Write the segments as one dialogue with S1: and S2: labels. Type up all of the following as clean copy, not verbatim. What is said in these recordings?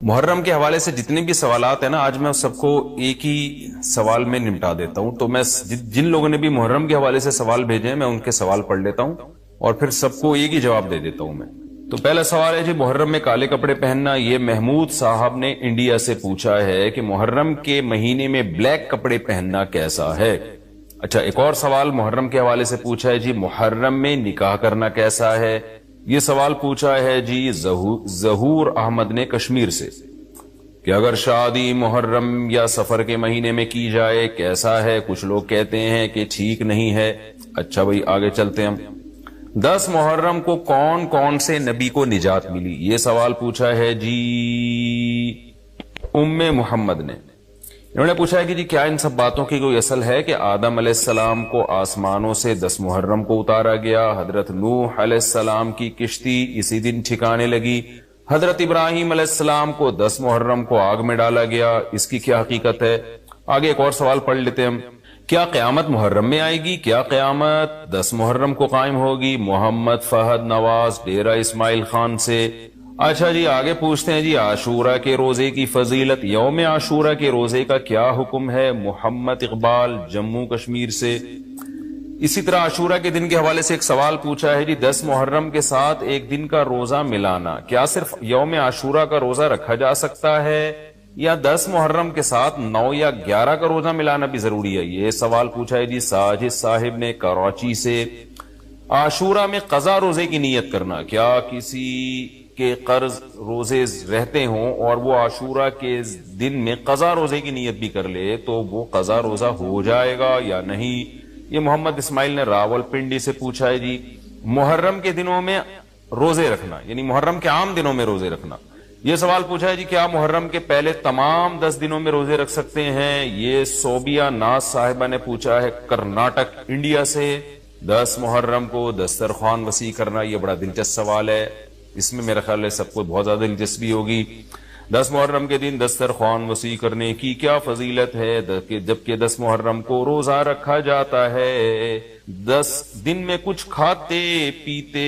S1: محرم کے حوالے سے جتنے بھی سوالات ہیں نا، آج میں سب کو ایک ہی سوال میں نمٹا دیتا ہوں. تو میں جن لوگوں نے بھی محرم کے حوالے سے سوال بھیجے ہیں میں ان کے سوال پڑھ لیتا ہوں اور پھر سب کو ایک ہی جواب دے دیتا ہوں میں. تو پہلا سوال ہے جی، محرم میں کالے کپڑے پہننا. یہ محمود صاحب نے انڈیا سے پوچھا ہے کہ محرم کے مہینے میں بلیک کپڑے پہننا کیسا ہے. اچھا، ایک اور سوال محرم کے حوالے سے پوچھا ہے جی، محرم میں نکاح کرنا کیسا ہے. یہ سوال پوچھا ہے جی ظہور احمد نے کشمیر سے کہ اگر شادی محرم یا سفر کے مہینے میں کی جائے کیسا ہے. کچھ لوگ کہتے ہیں کہ ٹھیک نہیں ہے. اچھا بھائی آگے چلتے ہیں ہم. 10 محرم کو کون کون سے نبی کو نجات ملی. یہ سوال پوچھا ہے جی ام محمد نے. انہوں نے پوچھا ہے کہ جی کیا ان سب باتوں کی کوئی اصل ہے کہ آدم علیہ السلام کو آسمانوں سے 10 محرم کو اتارا گیا، حضرت نوح علیہ السلام کی کشتی اسی دن ٹھکانے لگی، حضرت ابراہیم علیہ السلام کو 10 محرم کو آگ میں ڈالا گیا، اس کی کیا حقیقت ہے. آگے ایک اور سوال پڑھ لیتے ہیں ہم. کیا قیامت محرم میں آئے گی؟ کیا قیامت 10 محرم کو قائم ہوگی؟ محمد فہد نواز ڈیرہ اسماعیل خان سے. اچھا جی آگے پوچھتے ہیں جی عاشورہ کے روزے کی فضیلت. یوم عاشورہ کے روزے کا کیا حکم ہے؟ محمد اقبال جموں کشمیر سے. اسی طرح عاشورہ کے دن کے حوالے سے ایک سوال پوچھا ہے جی 10 محرم کے ساتھ ایک دن کا روزہ ملانا، کیا صرف یوم عاشورہ کا روزہ رکھا جا سکتا ہے یا 10 محرم کے ساتھ 9 یا 11 کا روزہ ملانا بھی ضروری ہے؟ یہ سوال پوچھا ہے جی ساجد صاحب نے کراچی سے. عاشورہ میں قضا روزے کی نیت کرنا، کیا کسی کے قرض روزے رہتے ہوں اور وہ عاشورہ کے دن میں قضا روزے کی نیت بھی کر لے تو وہ قضا روزہ ہو جائے گا یا نہیں؟ یہ محمد اسماعیل نے راول پنڈی سے پوچھا ہے جی محرم کے دنوں میں روزے رکھنا، یعنی محرم کے عام دنوں میں روزے رکھنا. یہ سوال پوچھا ہے جی کیا محرم کے پہلے تمام 10 دنوں میں روزے رکھ سکتے ہیں؟ یہ صوبیہ ناز صاحبہ نے پوچھا ہے کرناٹک انڈیا سے. 10 محرم کو دسترخوان وسیع کرنا، یہ بڑا دلچسپ سوال ہے، اس میں میرا خیال ہے سب کو بہت زیادہ دلچسپی ہوگی. 10 محرم کے دن دسترخوان وسیع کرنے کی کیا فضیلت ہے جبکہ 10 محرم کو روزہ رکھا جاتا ہے؟ 10 دن میں کچھ کھاتے پیتے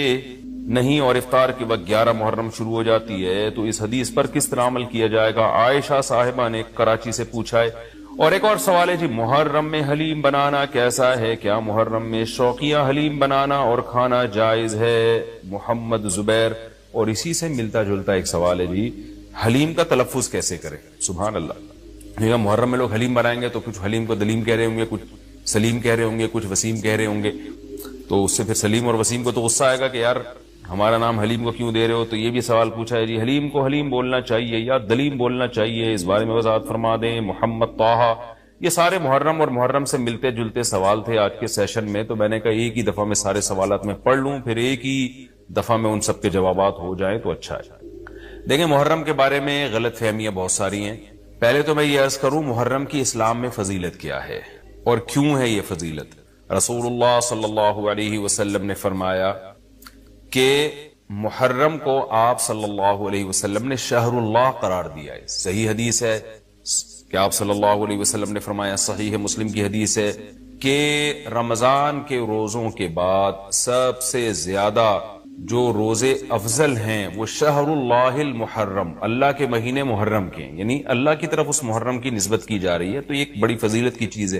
S1: نہیں اور افطار کے وقت 11 محرم شروع ہو جاتی ہے، تو اس حدیث پر کس طرح عمل کیا جائے گا؟ عائشہ صاحبہ نے کراچی سے پوچھا ہے. اور ایک اور سوال ہے جی محرم میں حلیم بنانا کیسا ہے؟ کیا محرم میں شوقیہ حلیم بنانا اور کھانا جائز ہے؟ محمد زبیر. اور اسی سے ملتا جلتا ایک سوال ہے جی حلیم کا تلفظ کیسے کریں؟ سبحان اللہ، محرم میں لوگ حلیم بنائیں گے تو کچھ حلیم کو دلیم کہہ رہے ہوں گے، کچھ سلیم کہہ رہے ہوں گے، کچھ وسیم کہہ رہے ہوں گے. تو اس سے پھر سلیم اور وسیم کو تو غصہ آئے گا کہ یار ہمارا نام حلیم کو کیوں دے رہے ہو. تو یہ بھی سوال پوچھا ہے جی حلیم کو حلیم بولنا چاہیے یا دلیم بولنا چاہیے، اس بارے میں وضاحت فرما دیں. محمد طاہا. یہ سارے محرم اور محرم سے ملتے جلتے سوال تھے آج کے سیشن میں، تو میں نے کہا ایک ہی دفعہ میں سارے سوالات میں پڑھ لوں، پھر ایک ہی دفعہ میں ان سب کے جوابات ہو جائیں تو اچھا ہے. دیکھیں محرم کے بارے میں غلط فہمیاں بہت ساری ہیں. پہلے تو میں یہ عرض کروں محرم کی اسلام میں فضیلت کیا ہے اور کیوں ہے یہ فضیلت. رسول اللہ صلی اللہ علیہ وسلم نے فرمایا کہ محرم کو آپ صلی اللہ علیہ وسلم نے شہر اللہ قرار دیا ہے. صحیح حدیث ہے کہ آپ صلی اللہ علیہ وسلم نے فرمایا، صحیح مسلم کی حدیث ہے کہ رمضان کے روزوں کے بعد سب سے زیادہ جو روزے افضل ہیں وہ شہر اللہ المحرم، اللہ کے مہینے محرم کے، یعنی اللہ کی طرف اس محرم کی نسبت کی جا رہی ہے. تو یہ ایک بڑی فضیلت کی چیز ہے.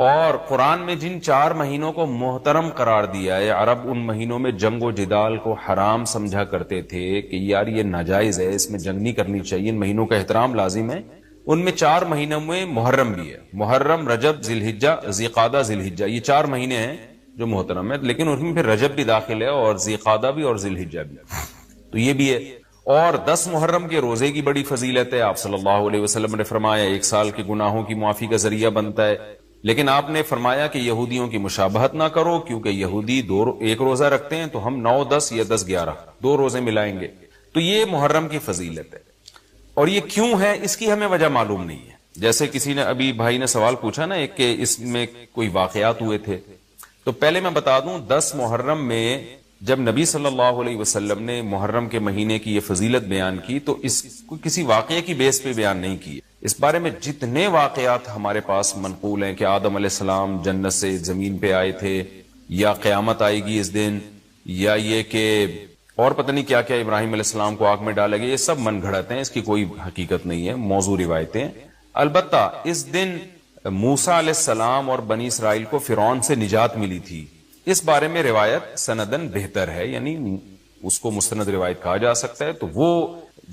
S1: اور قرآن میں جن 4 مہینوں کو محترم قرار دیا ہے، عرب ان مہینوں میں جنگ و جدال کو حرام سمجھا کرتے تھے کہ یار یہ ناجائز ہے، اس میں جنگ نہیں کرنی چاہیے، ان مہینوں کا احترام لازم ہے. ان میں 4 مہینوں میں محرم بھی ہے. محرم، رجب، ذی الحجہ، ذی قعدہ، ذی الحجہ، یہ 4 مہینے ہیں جو محترم ہے، لیکن ان میں پھر رجب بھی داخل ہے اور ذی قعدہ بھی اور ذی الحجہ بھی، تو یہ بھی ہے. اور 10 محرم کے روزے کی بڑی فضیلت ہے. آپ صلی اللہ علیہ وسلم نے فرمایا 1 سال کے گناہوں کی معافی کا ذریعہ بنتا ہے. لیکن آپ نے فرمایا کہ یہودیوں کی مشابہت نہ کرو، کیونکہ یہودی ایک روزہ رکھتے ہیں تو ہم 9، 10 یا 10، 11 2 روزے ملائیں گے. تو یہ محرم کی فضیلت ہے. اور یہ کیوں ہے اس کی ہمیں وجہ معلوم نہیں ہے. جیسے کسی نے ابھی بھائی نے سوال پوچھا نا ایک کہ اس میں کوئی واقعات ہوئے تھے، تو پہلے میں بتا دوں 10 محرم میں جب نبی صلی اللہ علیہ وسلم نے محرم کے مہینے کی یہ فضیلت بیان کی تو اس کو کسی واقعے کی بیس پہ بیان نہیں کی. اس بارے میں جتنے واقعات ہمارے پاس منقول ہیں کہ آدم علیہ السلام جنت سے زمین پہ آئے تھے، یا قیامت آئے گی اس دن، یا یہ کہ اور پتہ نہیں کیا کیا ابراہیم علیہ السلام کو آگ میں ڈالا گیا، یہ سب من گھڑت ہیں، اس کی کوئی حقیقت نہیں ہے، موضوع روایتیں۔ البتہ اس دن موسیٰ علیہ السلام اور بنی اسرائیل کو فرعون سے نجات ملی تھی، اس بارے میں روایت سندن بہتر ہے، یعنی اس کو مستند روایت کہا جا سکتا ہے۔ تو وہ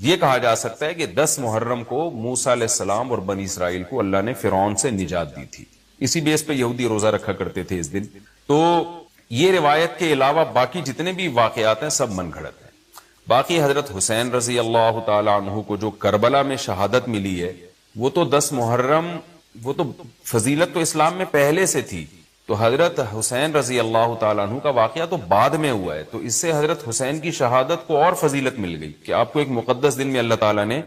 S1: یہ کہا جا سکتا ہے کہ 10 محرم کو موسیٰ علیہ السلام اور بنی اسرائیل کو اللہ نے فرعون سے نجات دی تھی، اسی بیس پہ یہودی روزہ رکھا کرتے تھے اس دن۔ تو یہ روایت کے علاوہ باقی جتنے بھی واقعات ہیں سب من گھڑت ہیں۔ باقی حضرت حسین رضی اللہ تعالی عنہ کو جو کربلا میں شہادت ملی ہے، وہ تو 10 محرم، وہ تو فضیلت تو اسلام میں پہلے سے تھی، تو حضرت حسین رضی اللہ تعالیٰ عنہ کا واقعہ تو بعد میں ہوا ہے، تو اس سے حضرت حسین کی شہادت کو اور فضیلت مل گئی کہ آپ کو ایک مقدس دن میں اللہ تعالیٰ نے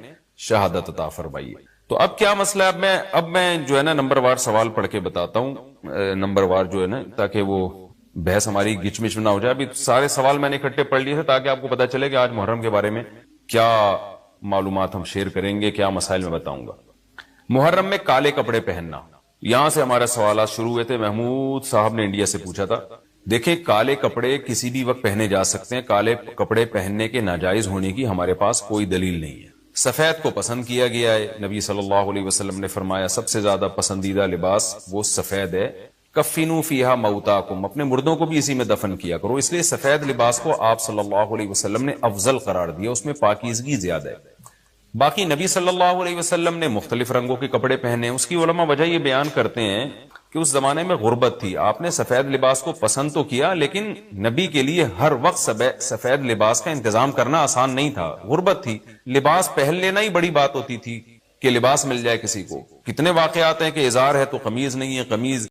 S1: شہادت عطا فرمائی ہے۔ تو اب کیا مسئلہ ہے؟ اب میں جو ہے نا نمبر وار سوال پڑھ کے بتاتا ہوں، نمبر وار جو ہے نا، تاکہ وہ بحث ہماری گچ مچ نہ ہو جائے۔ ابھی سارے سوال میں نے اکٹھے پڑھ لیے تھے تاکہ آپ کو پتا چلے کہ آج محرم کے بارے میں کیا معلومات ہم شیئر کریں گے، کیا مسائل میں بتاؤں گا۔ محرم میں کالے کپڑے پہننا، یہاں سے ہمارے سوالات شروع ہوئے تھے۔ محمود صاحب نے انڈیا سے پوچھا تھا۔ دیکھیں، کالے کپڑے کسی بھی وقت پہنے جا سکتے ہیں، کالے کپڑے پہننے کے ناجائز ہونے کی ہمارے پاس کوئی دلیل نہیں ہے۔ سفید کو پسند کیا گیا ہے، نبی صلی اللہ علیہ وسلم نے فرمایا سب سے زیادہ پسندیدہ لباس وہ سفید ہے۔ کفنوا فیہا موتاکم، اپنے مردوں کو بھی اسی میں دفن کیا کرو، اس لیے سفید لباس کو آپ صلی اللہ علیہ وسلم نے افضل قرار دیا، اس میں پاکیزگی زیادہ ہے۔ باقی نبی صلی اللہ علیہ وسلم نے مختلف رنگوں کے کپڑے پہنے، اس کی علماء وجہ یہ بیان کرتے ہیں کہ اس زمانے میں غربت تھی، آپ نے سفید لباس کو پسند تو کیا، لیکن نبی کے لیے ہر وقت سفید لباس کا انتظام کرنا آسان نہیں تھا، غربت تھی، لباس پہن لینا ہی بڑی بات ہوتی تھی کہ لباس مل جائے کسی کو۔ کتنے واقعات ہیں کہ ازار ہے تو قمیض نہیں ہے، قمیض